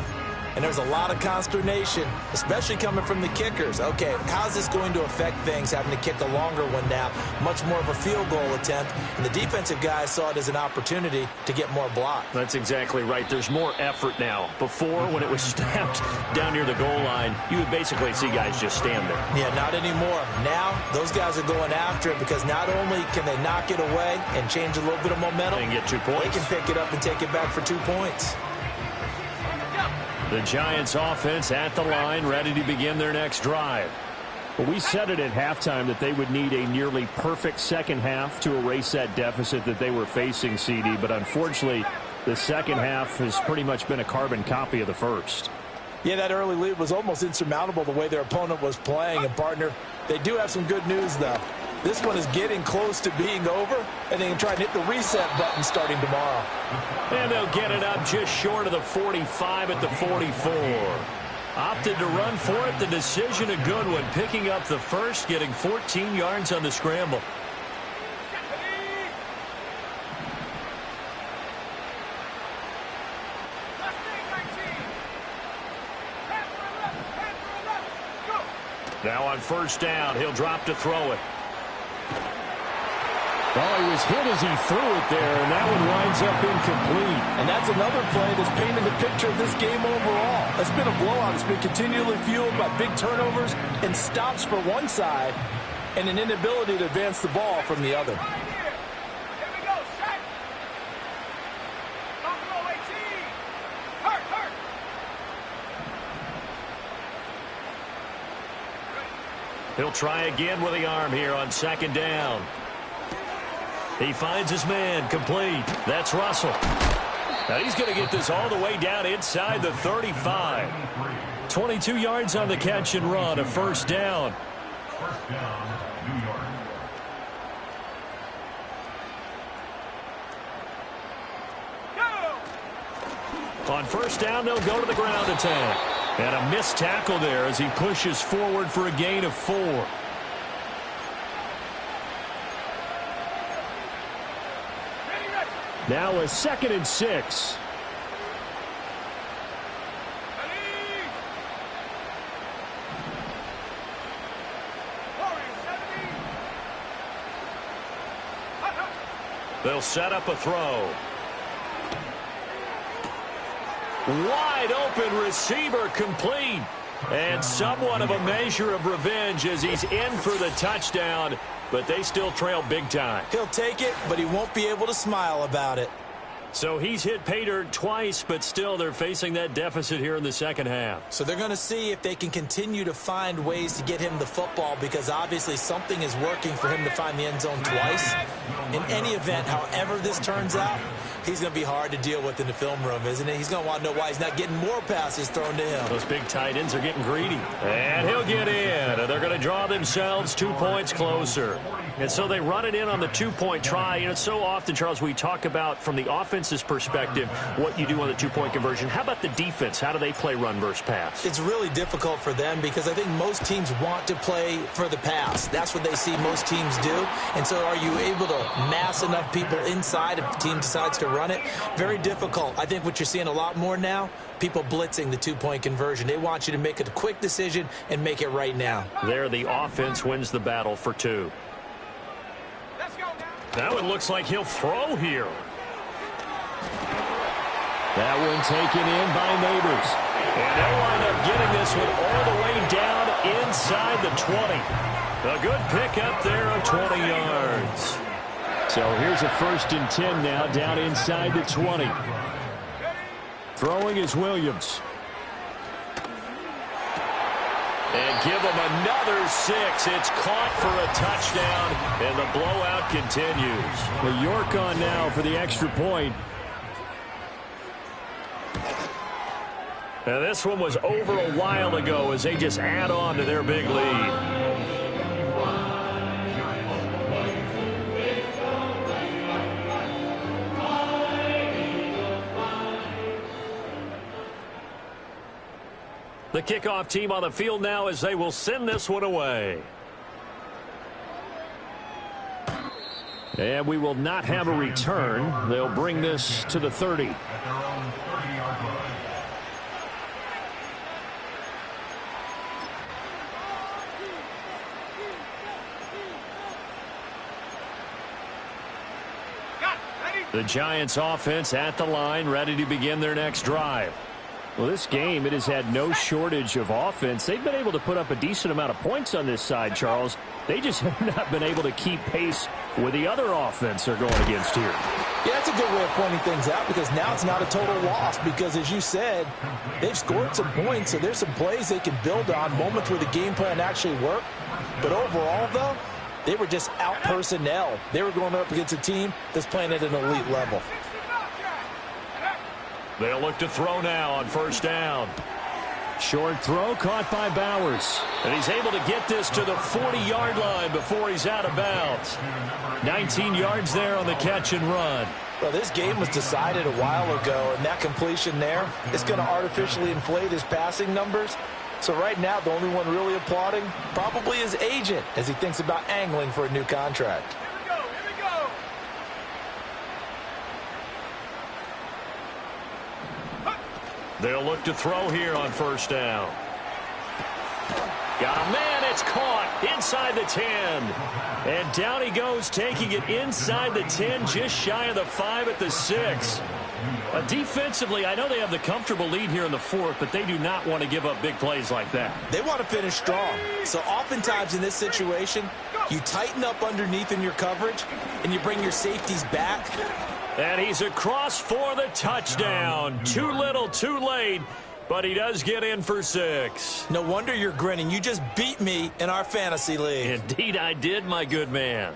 and there was a lot of consternation, especially coming from the kickers. Okay, how's this going to affect things, having to kick a longer one now, much more of a field goal attempt, and the defensive guys saw it as an opportunity to get more block. That's exactly right. There's more effort now. Before, when it was snapped down near the goal line, you would basically see guys just stand there. Yeah, not anymore. Now, those guys are going after it because not only can they knock it away and change a little bit of momentum, They can get 2 points. they can pick it up and take it back for 2 points. The Giants offense at the line, ready to begin their next drive. Well, we said it at halftime that they would need a nearly perfect second half to erase that deficit that they were facing, CD. But unfortunately, the second half has pretty much been a carbon copy of the first. Yeah, that early lead was almost insurmountable the way their opponent was playing. And, partner, they do have some good news, though. This one is getting close to being over, and they can try and hit the reset button starting tomorrow. And they'll get it up just short of the 45 at the 44. Opted to run for it. The decision a good one. Picking up the first, getting 14 yards on the scramble. Now on 1st down, he'll drop to throw it. Well, he was hit as he threw it there, and that one winds up incomplete. And that's another play that's painted the picture of this game overall. It's been a blowout. It's been continually fueled by big turnovers and stops for one side and an inability to advance the ball from the other. Here we go, set. Buffalo 18. Hurt. He'll try again with the arm here on second down. He finds his man, complete. That's Russell. Now he's going to get this all the way down inside the 35. 22 yards on the catch and run, a first down. First down, New York. On first down, they'll go to the ground attack. And a missed tackle there as he pushes forward for a gain of 4. Now a 2nd and 6. They'll set up a throw. Wide open receiver, complete. And somewhat of a measure of revenge as he's in for the touchdown, but they still trail big time. He'll take it, but he won't be able to smile about it. So he's hit pay dirt twice, but still they're facing that deficit here in the second half. So they're going to see if they can continue to find ways to get him the football, because obviously something is working for him to find the end zone twice. In any event, however this turns out, he's going to be hard to deal with in the film room, isn't he? He's going to want to know why he's not getting more passes thrown to him. Those big tight ends are getting greedy. And he'll get in. They're going to draw themselves 2 points closer. And so they run it in on the 2-point try. You know, so often, Charles, we talk about from the offense's perspective what you do on the 2-point conversion. How about the defense? How do they play run versus pass? It's really difficult for them because I think most teams want to play for the pass. That's what they see most teams do. And so are you able to mass enough people inside if the team decides to run it? Very difficult. I think what you're seeing a lot more now, people blitzing the 2-point conversion. They want you to make a quick decision and make it right now. There, the offense wins the battle for 2. Let's go now. Now it looks like he'll throw here. That one taken in by Neighbors. And they'll wind up getting this one all the way down inside the 20. A good pickup there of 20 yards. So here's a 1st and 10 now, down inside the 20. Throwing is Williams. And give them another 6. It's caught for a touchdown, and the blowout continues. Well, York on now for the extra point. Now, this one was over a while ago as they just add on to their big lead. The kickoff team on the field now as they will send this one away. And we will not have a return. They'll bring this to the 30. At their own 30-yard line. The Giants offense at the line, ready to begin their next drive. Well, this game, it has had no shortage of offense. They've been able to put up a decent amount of points on this side, Charles. They just have not been able to keep pace with the other offense they're going against here. Yeah, that's a good way of pointing things out, because now it's not a total loss, because as you said, they've scored some points, so there's some plays they can build on, moments where the game plan actually worked. But overall, though, they were just out personnel. They were going up against a team that's playing at an elite level. They'll look to throw now on first down. Short throw caught by Bowers. And he's able to get this to the 40-yard line before he's out of bounds. 19 yards there on the catch and run. Well, this game was decided a while ago, and that completion there is going to artificially inflate his passing numbers. So right now, the only one really applauding probably his agent as he thinks about angling for a new contract. They'll look to throw here on first down. Got a man it's caught inside the 10. And down he goes, taking it inside the 10, just shy of the 5 at the 6. Defensively, I know they have the comfortable lead here in the 4th, but they do not want to give up big plays like that. They want to finish strong. So oftentimes in this situation, you tighten up underneath in your coverage, and you bring your safeties back. And he's across for the touchdown. Too little, too late, but he does get in for 6. No wonder you're grinning. You just beat me in our fantasy league. Indeed I did, my good man.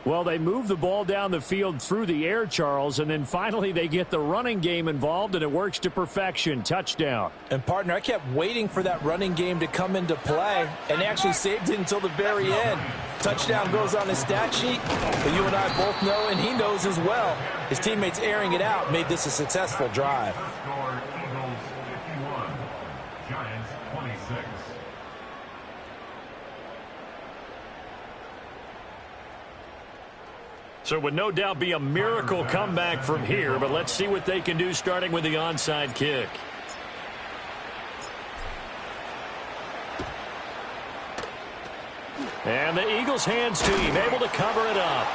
Well, they move the ball down the field through the air, Charles, and then finally they get the running game involved, and it works to perfection. Touchdown. And, partner, I kept waiting for that running game to come into play, and they actually saved it until the very end. Touchdown goes on his stat sheet, but you and I both know, and he knows as well, his teammates airing it out made this a successful drive. Score Eagles 51, Giants 26. So it would no doubt be a miracle comeback from here, but let's see what they can do starting with the onside kick. And the Eagles hands team able to cover it up.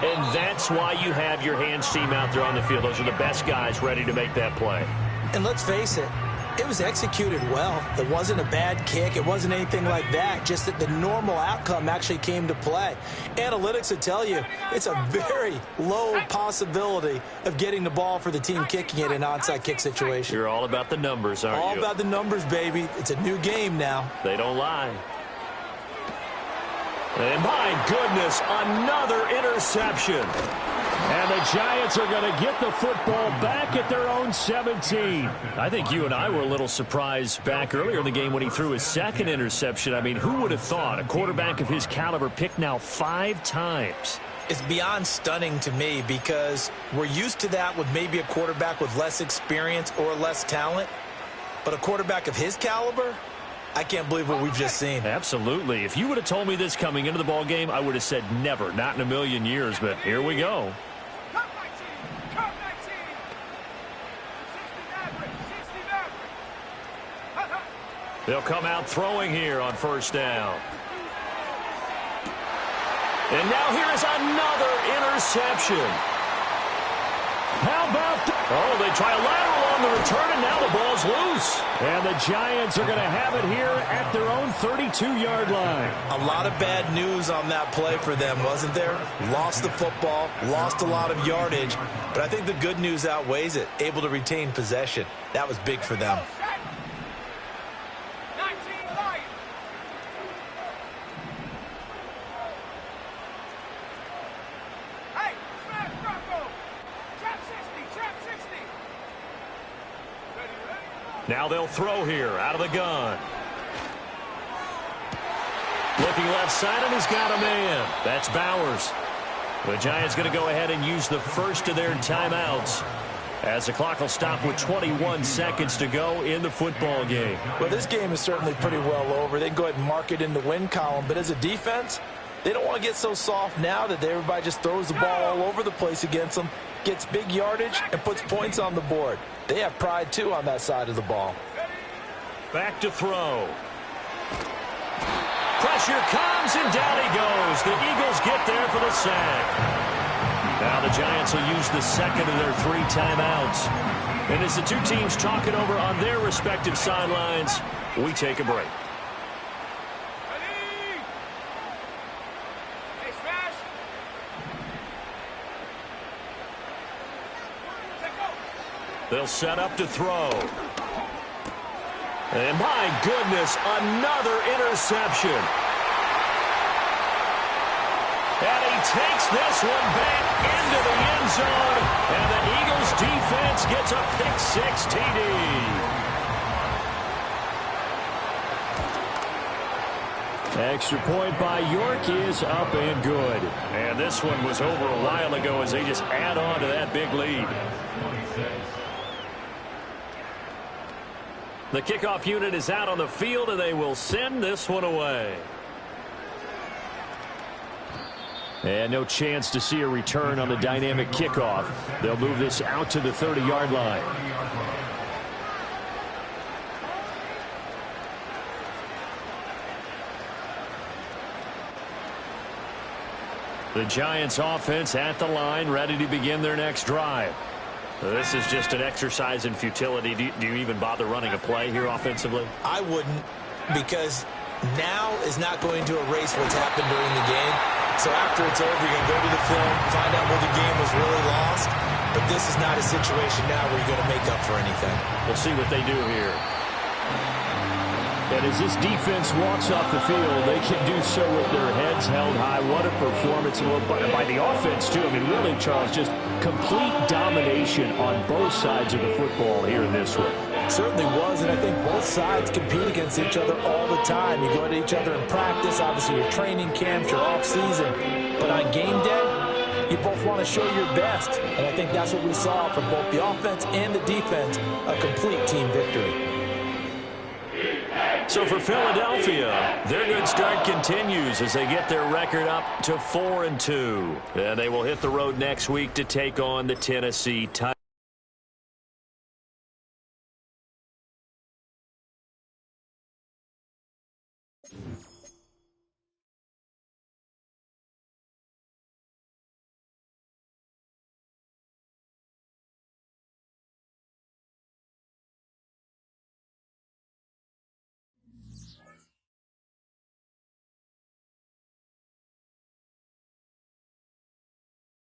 And that's why you have your hands team out there on the field. Those are the best guys ready to make that play. And let's face it, it was executed well. It wasn't a bad kick. It wasn't anything like that. Just that the normal outcome actually came to play. Analytics would tell you it's a very low possibility of getting the ball for the team kicking it in an onside kick situation. You're all about the numbers, aren't you? All about the numbers, baby. It's a new game now. They don't lie. And my goodness, another interception. And the Giants are going to get the football back at their own 17. I think you and I were a little surprised back earlier in the game when he threw his second interception. I mean, who would have thought a quarterback of his caliber picked now 5 times? It's beyond stunning to me because we're used to that with maybe a quarterback with less experience or less talent. But a quarterback of his caliber, I can't believe what we've just seen. Absolutely. If you would have told me this coming into the ball game, I would have said never, not in a million years. But here we go. Cut 19. Cut 19. 60 average. 60 average. They'll come out throwing here on first down. And now here is another interception. How about that? Oh, they try a lateral on the return, and now the ball's loose. And the Giants are going to have it here at their own 32-yard line. A lot of bad news on that play for them, wasn't there? Lost the football, lost a lot of yardage, but I think the good news outweighs it. Able to retain possession. That was big for them. 19 Lions. Hey, smash Bronco. Trap 60. Trap 60. Ready, ready. Now they'll throw here out of the gun. Looking left side, and he's got a man. That's Bowers. The Giants going to go ahead and use the first of their timeouts as the clock will stop with 21 seconds to go in the football game. Well, this game is certainly pretty well over. They can go ahead and mark it in the win column, but as a defense, they don't want to get so soft now that everybody just throws the ball all over the place against them, gets big yardage, and puts points on the board. They have pride, too, on that side of the ball. Back to throw. Pressure comes, and down he goes. The Eagles get there for the sack. Now the Giants will use the second of their 3 timeouts. And as the two teams talk it over on their respective sidelines, we take a break. Ready. Hey, smash. Let go. They'll set up to throw. And my goodness, another interception. And he takes this one back into the end zone. And the Eagles defense gets a pick-6 TD. Extra point by York is up and good. And this one was over a while ago as they just add on to that big lead. The kickoff unit is out on the field, and they will send this one away. And no chance to see a return on the dynamic kickoff. They'll move this out to the 30-yard line. The Giants offense at the line, ready to begin their next drive. This is just an exercise in futility. Do you even bother running a play here offensively? I wouldn't, because now is not going to erase what's happened during the game. So after it's over, you're going to go to the film, find out where the game was really lost. But this is not a situation now where you're going to make up for anything. We'll see what they do here. And as this defense walks off the field, they can do so with their heads held high. What a performance by the offense, too. I mean, really, Charles, just complete domination on both sides of the football here in this one. Certainly was, and I think both sides compete against each other all the time. You go at each other in practice, obviously your training camps, your off-season. But on game day, you both want to show your best. And I think that's what we saw from both the offense and the defense, a complete team victory. So for Philadelphia, their good start continues as they get their record up to 4-2. And they will hit the road next week to take on the Tennessee Titans.